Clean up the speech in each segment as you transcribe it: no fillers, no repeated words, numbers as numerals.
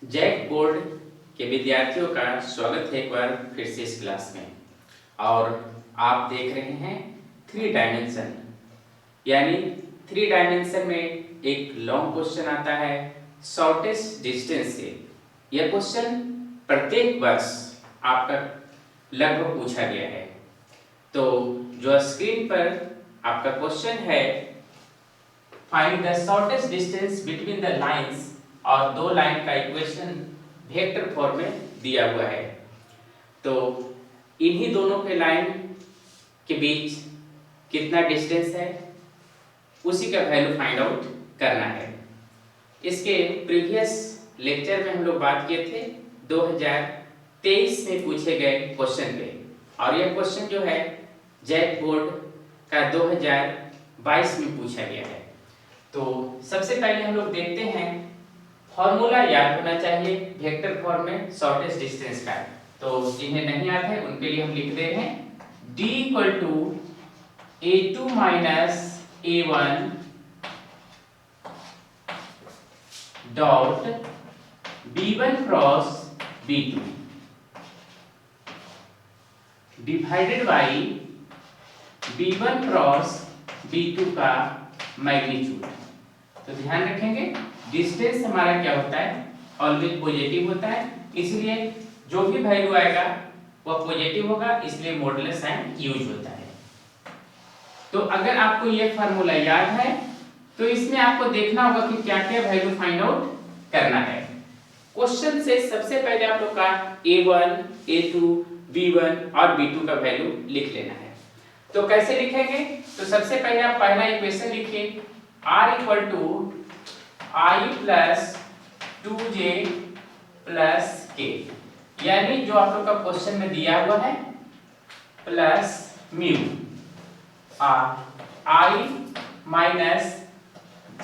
JAC board के विद्यार्थियों का स्वागत है एक बार फिर से इस क्लास में। और आप देख रहे हैं थ्री डायमेंशन, यानी थ्री डायमेंशन में एक लॉन्ग क्वेश्चन आता है शॉर्टेस्ट डिस्टेंस से। यह क्वेश्चन प्रत्येक वर्ष आपका लगभग पूछा गया है। तो जो स्क्रीन पर आपका क्वेश्चन है, find the shortest distance between the lines, और दो लाइन का इक्वेशन वेक्टर फॉर्म में दिया हुआ है। तो इन्हीं दोनों के लाइन के बीच कितना डिस्टेंस है उसी का वैल्यू फाइंड आउट करना है। इसके प्रीवियस लेक्चर में हम लोग बात किए थे 2023 में पूछे गए क्वेश्चन पे, और यह क्वेश्चन जो है जैक बोर्ड का 2022 में पूछा गया है। तो सबसे पहले हम लोग देखते हैं, फॉर्मूला याद होना चाहिए वेक्टर फॉर्म में शॉर्टेस्ट डिस्टेंस का। तो जिन्हें नहीं याद है उनके लिए हम लिख दे रहे हैं d = a2 - a1 dot b1 cross b2 divided by b1 cross b2 का मैग्नीट्यूड। तो ध्यान रखेंगे डिस्टेंस हमारा क्या होता है, ऑलवेज पॉजिटिव होता है, इसलिए जो भी वैल्यू आएगा वह पॉजिटिव होगा, इसलिए मॉडुलस साइन यूज होता है। तो अगर आपको यह फार्मूला याद है तो इसमें आपको देखना होगा कि क्या क्या वैल्यू फाइंड आउट करना है। क्वेश्चन से सबसे पहले आप लोग का a1, a2, b1 और b2 का वैल्यू लिख लेना है। तो कैसे लिखेंगे? तो सबसे पहले आप पहला इक्वेशन लिखिए, r = I + 2j + k, यानी जो आप लोग का क्वेश्चन में दिया हुआ है plus mu I -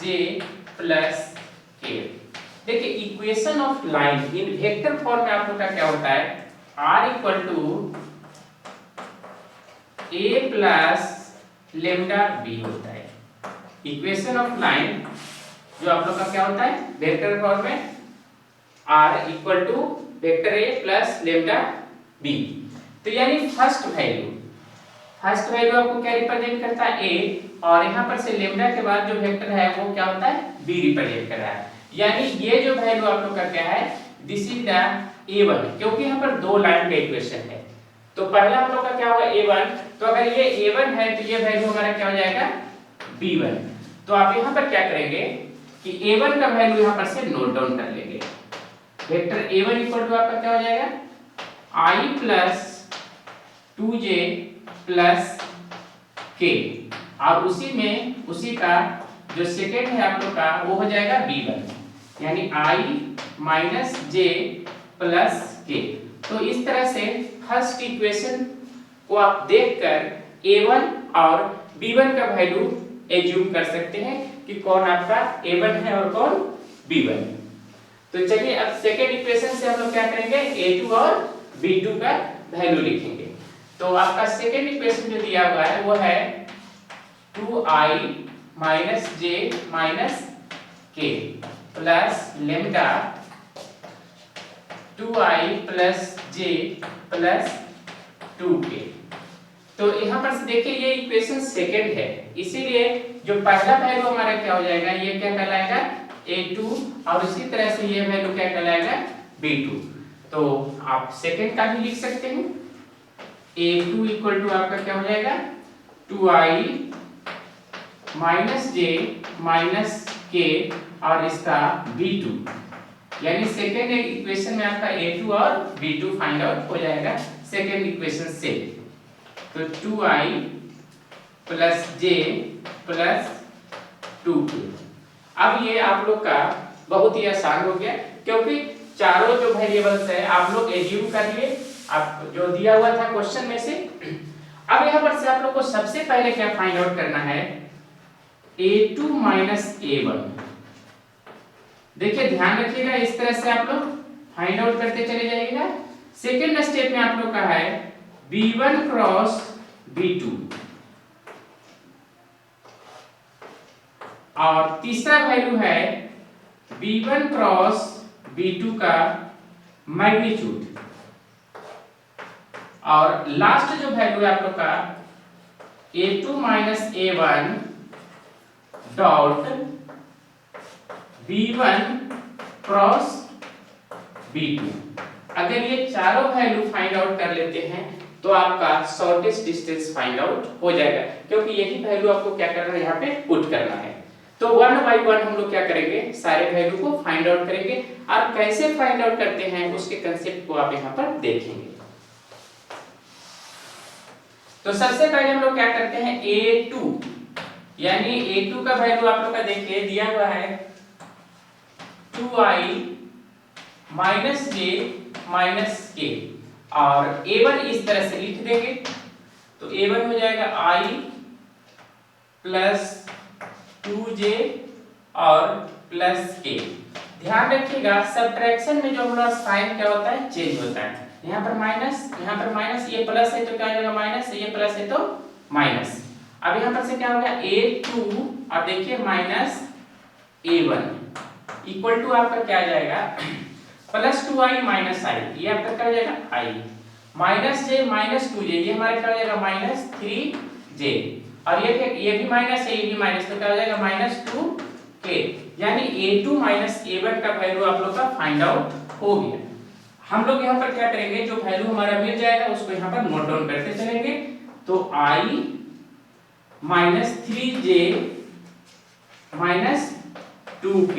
j + k। देखिए equation of line in vector form में आप लोग का क्या होता है, r = a + λb होता है। इक्वेशन ऑफ लाइन जो आप लोग का क्या होता है वेक्टर फॉर्म में, r = वेक्टर a + λb। तो यानी फर्स्ट वैल्यू आपको क्या रिप्रेजेंट करता है a, और यहाँ पर से लेम्डा के बाद जो वेक्टर है वो क्या होता है b रिप्रेजेंट कर रहा है। यानी ये जो वैल्यू आप लोग का क्या है, दिस इज द a1, क्योंकि यहाँ पर दो लाइन का इक्वेशन है। तो पहला हम लोग का क्या होगा a1, तो अगर ये a1 है तो ये वैल्यू हमारा क्या हो जाएगा b1। तो आप यहाँ पर क्या करेंगे कि a1 का वैल्यू यहाँ पर से नोट डाउन कर लेंगे। वेक्टर a1 = आपका क्या हो जाएगा I + 2j + k, और उसी का जो सेकेंड है आप लोग का वो हो जाएगा b1, यानी I - j + k। तो इस तरह से फर्स्ट इक्वेशन को आप देखकर a1 और b1 का वैल्यू एज्यूम कर सकते हैं कि कौन आपका a1 है और कौन b1। तो चलिए अब सेकेंड इक्वेशन से हम लोग क्या करेंगे, a2 और b2 का वैल्यू लिखेंगे। तो आपका सेकेंड इक्वेशन जो दिया हुआ है वो है 2i - j - k + λ 2i + j + 2k। तो यहाँ पर से देखिए ये इक्वेशन सेकेंड है, इसीलिए जो पहला वैल्यू हमारा क्या हो जाएगा, ये क्या कहलाएगा a2, और इसी तरह से ये वैल्यू क्या कहलाएगा b2। तो आप सेकेंड का भी लिख सकते हैं, a2 = आपका क्या हो जाएगा 2i - j - k, और इसका b2, यानी सेकेंड इक्वेशन में आपका a2 और b2 फाइंड आउट हो जाएगा सेकेंड इक्वेशन से। तो 2i + j + 2k। अब ये आप लोग का बहुत ही आसान हो गया, क्योंकि चारों जो वेरिएबल्स है आप लोग एज्यूम कर लिए, आप जो दिया हुआ था क्वेश्चन में से। अब यहाँ पर से आप लोग को सबसे पहले क्या फाइंड आउट करना है, a2 - a1। देखिए ध्यान रखिएगा, इस तरह से आप लोग फाइंड आउट करते चले जाइएगा। सेकेंड स्टेप में आप लोग का है b1 क्रॉस b2, और तीसरा वैल्यू है b1 क्रॉस B2 का मैग्नीट्यूड, और लास्ट जो वैल्यू है आप लोग का A2 minus A1 dot B1 cross B2। अगर ये चारों वैल्यू फाइंड आउट कर लेते हैं तो आपका शॉर्टेस्ट डिस्टेंस फाइंड आउट हो जाएगा, क्योंकि यही वैल्यू आपको क्या करना है, यहाँ पे पुट करना है। तो वन बाय वन हम लोग क्या करेंगे, सारे वैल्यू को फाइंड आउट करेंगे, और कैसे फाइंड आउट करते हैं उसके कंसेप्ट को आप यहाँ पर देखेंगे। तो सबसे पहले हम लोग क्या करते हैं, A2 यानी A2 का वैल्यू आप लोग का देखिए दिया हुआ है 2i माइनस जे माइनस के, और A1 इस तरह से लिख देंगे। तो A1 हो जाएगा i प्लस 2j और प्लस k। ध्यान रखिएगा सबट्रैक्शन में जो हमारा साइन क्या होता है, चेंज होता है। यहाँ पर माइनस, ये प्लस है तो क्या हो जाएगा माइनस, ये प्लस है तो माइनस। अब यहाँ पर से क्या हो गया A2, अब देखिए माइनस A1 इक्वल टू आपका क्या आ जाएगा प्लस 2i माइनस i, ये आपका क्या हो जाएगा i minus j minus 2j, ये हमारा क्या हो जाएगा माइनस 3j, और ये भी माइनस है, ये भी माइनस, तो क्या हो जाएगा माइनस 2k। यानी A2 माइनस A1 का वैल्यू आप लोग का फाइंड आउट हो गया। हम लोग यहाँ पर क्या करेंगे, जो वैल्यू हमारा मिल जाएगा उसको यहाँ पर नोट डाउन करते चलेंगे। तो i minus 3j minus 2k,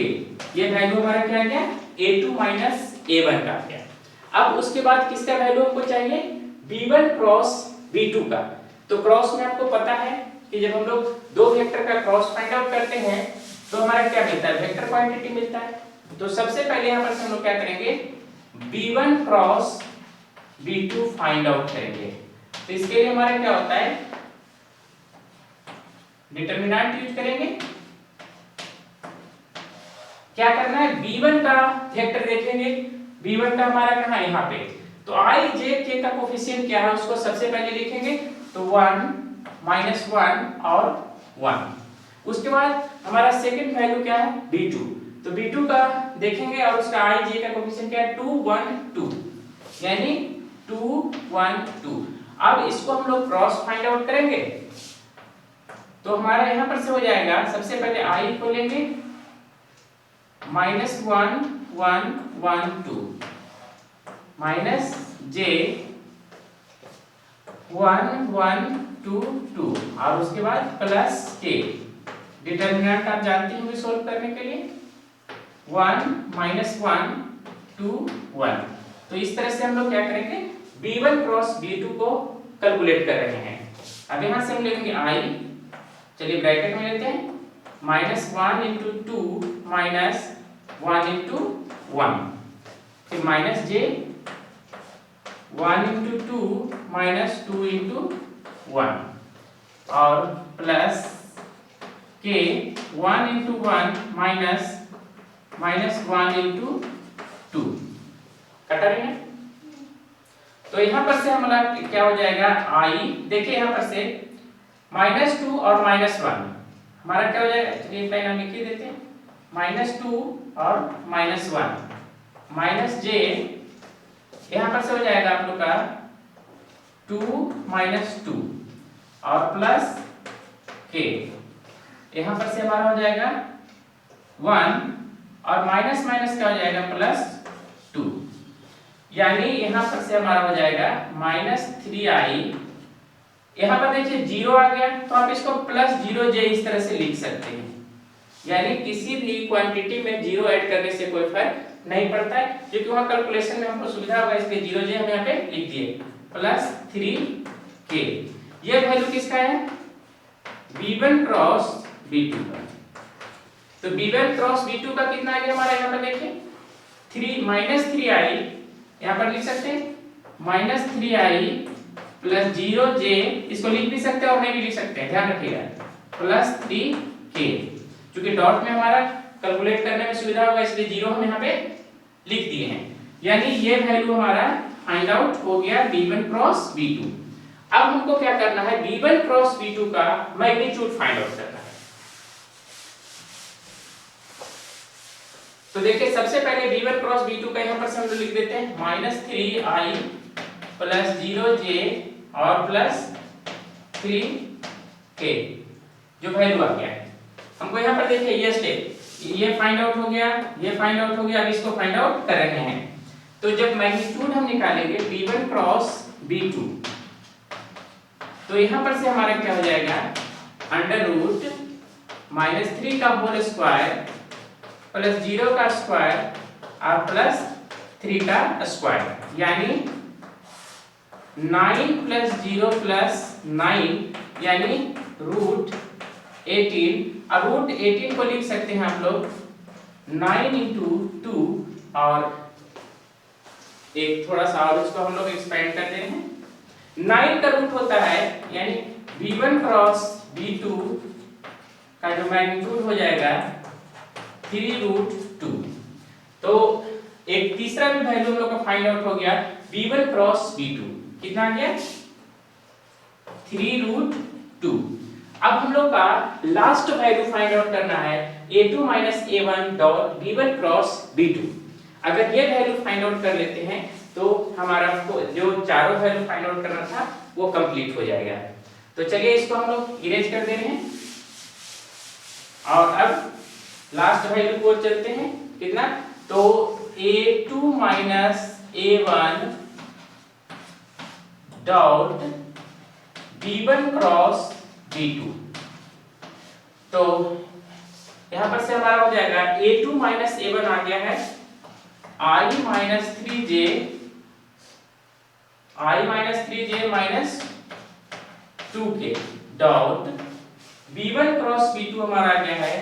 ये वैल्यू हमारा क्या आ गया A2 माइनस A1 का गया। अब उसके बाद किसका वैल्यू हमको चाहिए, B1 क्रॉस B2 का। तो क्रॉस में आपको पता है कि जब हम लोग दो वेक्टर का क्रॉस फाइंड आउट करते हैं तो हमारा क्या मिलता है, वेक्टर क्वांटिटी मिलता है। तो सबसे पहले यहाँ पर हम लोग क्या करेंगे, B1 cross B2 find out करेंगे। तो इसके लिए हमारा क्या होता है, डिटरमिनेंट यूज करेंगे। क्या करना है, B1 का वेक्टर देखेंगे, B1 का हमारा कहाँ है यहाँ पे, तो i j k का कोफिशिएंट क्या है उसको सबसे पहले लिखेंगे। तो 1 माइनस 1 और 1। उसके बाद हमारा सेकंड वैल्यू क्या है B2, तो B2 का देखेंगे और उसका i j का कोफिशिएंट क्या है 2 1 2, यानी 2 1 2। अब इसको हम लोग क्रॉस फाइंड आउट करेंगे। तो हमारा यहाँ पर से हो जाएगा, सबसे पहले i को लेंगे माइनस 1 1 1 2 माइनस j 1 1 2 2, और उसके बाद प्लस k। डिटरमिनेंट आप जानते होंगे सोल्व करने के लिए, 1 माइनस 1 2 1। तो इस तरह से हम लोग क्या करेंगे, B1 क्रॉस B2 को कैलकुलेट कर रहे हैं। अब यहाँ से हम लेंगे i, चलिए ब्रैकेट में लेते हैं, माइनस 1 इंटू 2 माइनस 1 इंटू 1, फिर minus j 1 into 2 minus 2 into 1, और plus k 1 into 1 minus 1 into 2। कटा रहे हैं। तो यहाँ पर से हमारा क्या हो जाएगा i, देखिए यहाँ पर से माइनस 2 और माइनस 1 हमारा क्या हो जाएगा, चलिए एक लाइन हम लिख देते हैं, माइनस 2 और माइनस 1 माइनस j, यहाँ पर से हो जाएगा आप लोग का 2 माइनस 2 और प्लस k, यहाँ पर से हमारा हो जाएगा 1 और माइनस माइनस क्या हो जाएगा प्लस 2, यानी यहाँ पर से हमारा हो जाएगा माइनस 3i। यहाँ पर देखिए 0 आ गया तो आप इसको प्लस 0j इस तरह से लिख सकते हैं, यानी किसी भी क्वांटिटी में 0 ऐड करने से कोई फर्क नहीं पड़ता है, क्योंकि वहाँ कैलकुलेशन में हमको सुविधा होगा, इसलिए 0j हम यहाँ पे लिख दिए प्लस 3k। ये वैल्यू किसका है, B1 क्रॉस B2 का। तो B1 क्रॉस B2 का कितना आ गया हमारा, यहाँ पर देखिए 3 माइनस 3i, यहाँ पर लिख सकते हैं माइनस 3i प्लस 0j, इसको लिख भी सकते हैं और नहीं भी लिख सकते हैं, ध्यान रखिएगा, प्लस 3k। क्योंकि डॉट में हमारा कैलकुलेट करने में सुविधा होगा इसलिए 0 हम यहाँ पे लिख दिए हैं, यानी ये वैल्यू हमारा फाइंड आउट हो गया B1 क्रॉस B2। अब हमको क्या करना है, B1 क्रॉस B2 का मैग्नीट्यूड फाइंड आउट करना है। तो देखिए सबसे पहले v1 क्रॉस v2 का यहाँ पर से हम लोग लिख देते हैं -3i प्लस 0j और प्लस 3k जो वैल्यू आ गया है। हमको यहाँ पर देखिए ये स्टेप, ये फाइंड आउट हो गया, ये फाइंड आउट हो गया, अब इसको फाइंड आउट कर रहे हैं। तो जब मैग्नीट्यूड हम निकालेंगे v1 क्रॉस v2 तो यहाँ पर से हमारा क्या हो जाएगा, अंडर रूट -3 का होल स्क्वायर प्लस 0 का स्क्वायर और प्लस 3 का स्क्वायर, यानी 9 प्लस 0 प्लस 9 यानी रूट 18। अब रूट 18 को लिख सकते हैं हम लोग 9 इंटू 2 और एक थोड़ा सा और इसको हम लोग एक्सपेंड कर दे रहे हैं। 9 का रूट होता है यानी v1 क्रॉस v2 का जो मैग्नीट्यूड हो जाएगा 3√2। तो एक तीसरा भी वैल्यू हम लोग का फाइंड आउट हो गया v1 क्रॉस v2 कितना आ गया 3√2। अब हम लोग का लास्ट वैल्यू फाइंड आउट करना है a2 a1 dot v1 cross v2। अगर ये वैल्यू फाइंड आउट कर लेते हैं तो हमारा जो चारों वैल्यू फाइंड आउट करना था वो कंप्लीट हो जाएगा। तो चलिए इसको हम लोग इरेज कर दे रहे हैं और अब लास्ट वैल्यू को चलते हैं कितना, तो a2 a1 dot v1 cross v2। तो यहां पर से हमारा हो जाएगा a2 a1 आ गया है i minus 3j minus 2k dot v1 cross v2 हमारा आ गया है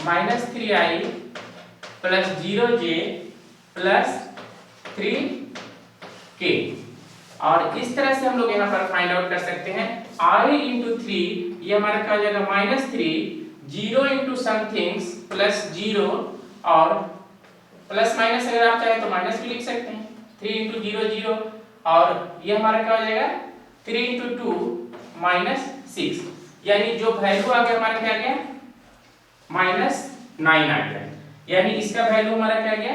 -3i plus 0j plus 3k। और इस तरह से हम लोग यहाँ पर फाइंड आउट कर सकते हैं i इंटू 3, ये हमारा क्या हो जाएगा -3, 0 इंटू समथिंग्स प्लस 0 और प्लस माइनस अगर आप चाहें तो माइनस भी लिख सकते हैं 3 इंटू 0 0 और ये हमारा क्या हो जाएगा 3 इंटू 2 -6, यानी जो वैल्यू आ गया हमारा क्या गया -9 आ गया, यानी इसका वैल्यू हमारा क्या गया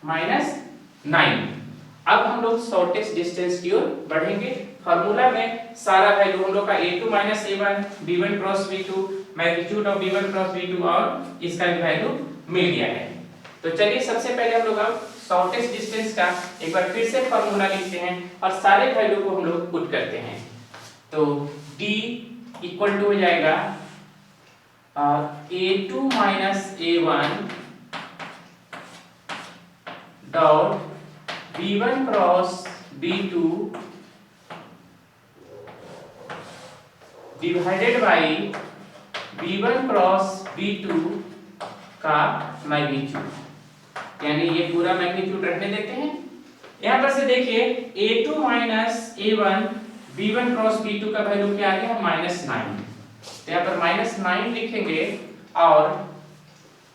-9। अब हम लोग शॉर्टेस्ट डिस्टेंस की ओर बढ़ेंगे। फार्मूला में सारा वैल्यू हम लोग का a2 a1 v1 cross v2 magnitude of v1 cross v2 और इसका भी वैल्यू मिल गया है। तो चलिए सबसे पहले हम लोग अब शॉर्टेस्ट डिस्टेंस का एक बार फिर से फार्मूला लिखते हैं और सारे वैल्यू को हम लोग पुट करते हैं। तो d इक्वल टू हो जाएगा a2 a1 dot v1 cross v2 divided by v1 cross v2 का मैग्नीट्यूड, यानी ये पूरा मैग्नीट्यूड रखने देते हैं। यहां पर से देखिए a2 a1 v1 cross v2 का वैल्यू क्या आ गया -9, तो यहां पर -9 लिखेंगे और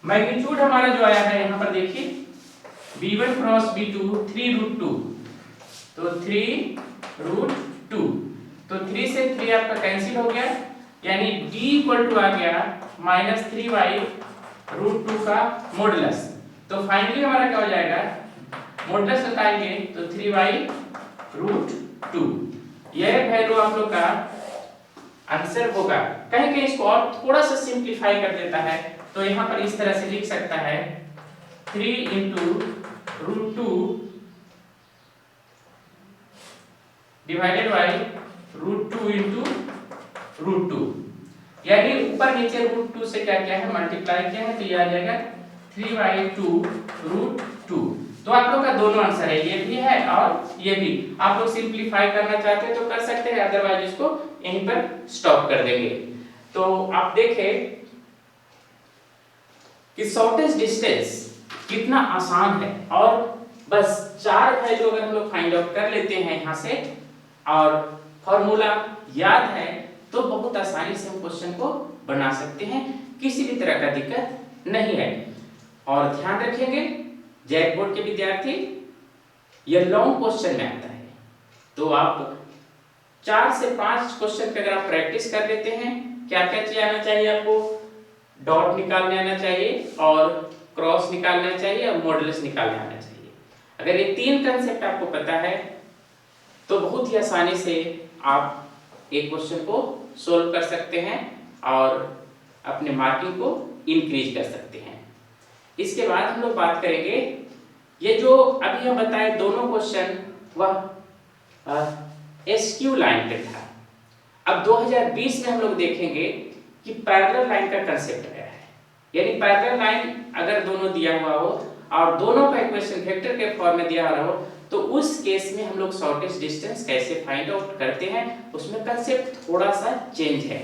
मैग्नीट्यूड हमारा जो आया है यहां पर देखिए v1 क्रॉस v2 3√2, तो 3√2, तो 3 से 3 आपका कैंसिल हो गया, यानी d इक्वल टू आ गया -3/√2 का मॉडुलस। तो फाइनली हमारा क्या हो जाएगा, मॉडुलस बताएंगे तो 3/√2। यह वैल्यू आप लोग का आंसर होगा। कहीं कहीं इसको और थोड़ा सा सिंपलीफाई कर देता है तो यहाँ पर इस तरह से लिख सकता है 3 × √2 डिवाइडेड बाई √2 × √2, यानी ऊपर नीचे √2 से क्या क्या है मल्टीप्लाई किया है, तो ये आ जाएगा 3/2√2। तो आप लोग का दोनों आंसर है, ये भी है और ये भी। आप लोग सिंपलीफाई करना चाहते हैं तो कर सकते हैं, अदरवाइज इसको यहीं पर स्टॉप कर देंगे। तो आप देखें कि शॉर्टेस्ट डिस्टेंस कितना आसान है और बस 4 वैल्यू अगर हम लोग फाइंड आउट कर लेते हैं यहाँ से और फॉर्मूला याद है तो बहुत आसानी से हम क्वेश्चन को बना सकते हैं, किसी भी तरह का दिक्कत नहीं है। और ध्यान रखेंगे जैक बोर्ड के विद्यार्थी, यह लॉन्ग क्वेश्चन में आता है, तो आप 4 से 5 क्वेश्चन पे अगर आप प्रैक्टिस कर लेते हैं, क्या क्या चीज आना चाहिए आपको, डॉट निकालने आना चाहिए और क्रॉस निकालना चाहिए और मॉडुलस निकालना आना चाहिए। अगर ये 3 कंसेप्ट आपको पता है तो बहुत ही आसानी से आप एक क्वेश्चन को सोल्व कर सकते हैं और अपने मार्किंग को इंक्रीज कर सकते हैं। इसके बाद हम लोग बात करेंगे, ये जो अभी हम बताए दोनों क्वेश्चन वह एसक्यू लाइन पे था। अब 2020 में हम लोग देखेंगे कि पैरेलल लाइन का कंसेप्ट आया है, यानी पैरेलल लाइन अगर दोनों दिया हुआ हो और दोनों का इक्वेशन वेक्टर के फॉर्म में दिया हुआ हो तो उस केस में हम लोग शॉर्टेस्ट डिस्टेंस कैसे फाइंड आउट करते हैं, उसमें कंसेप्ट थोड़ा सा चेंज है।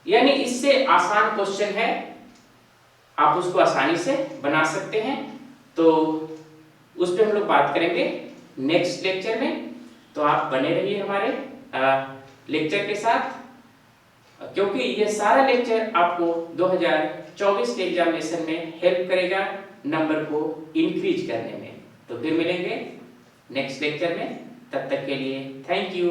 यानी इससे आसान क्वेश्चन है, आप उसको आसानी से बना सकते हैं, तो उस पर हम लोग बात करेंगे नेक्स्ट लेक्चर में। तो आप बने रहिए हमारे लेक्चर के साथ, क्योंकि ये सारा लेक्चर आपको 2024 के एग्जामिनेशन में हेल्प करेगा नंबर को इंक्रीज करने में। तो फिर मिलेंगे नेक्स्ट लेक्चर में, तब तक के लिए थैंक यू।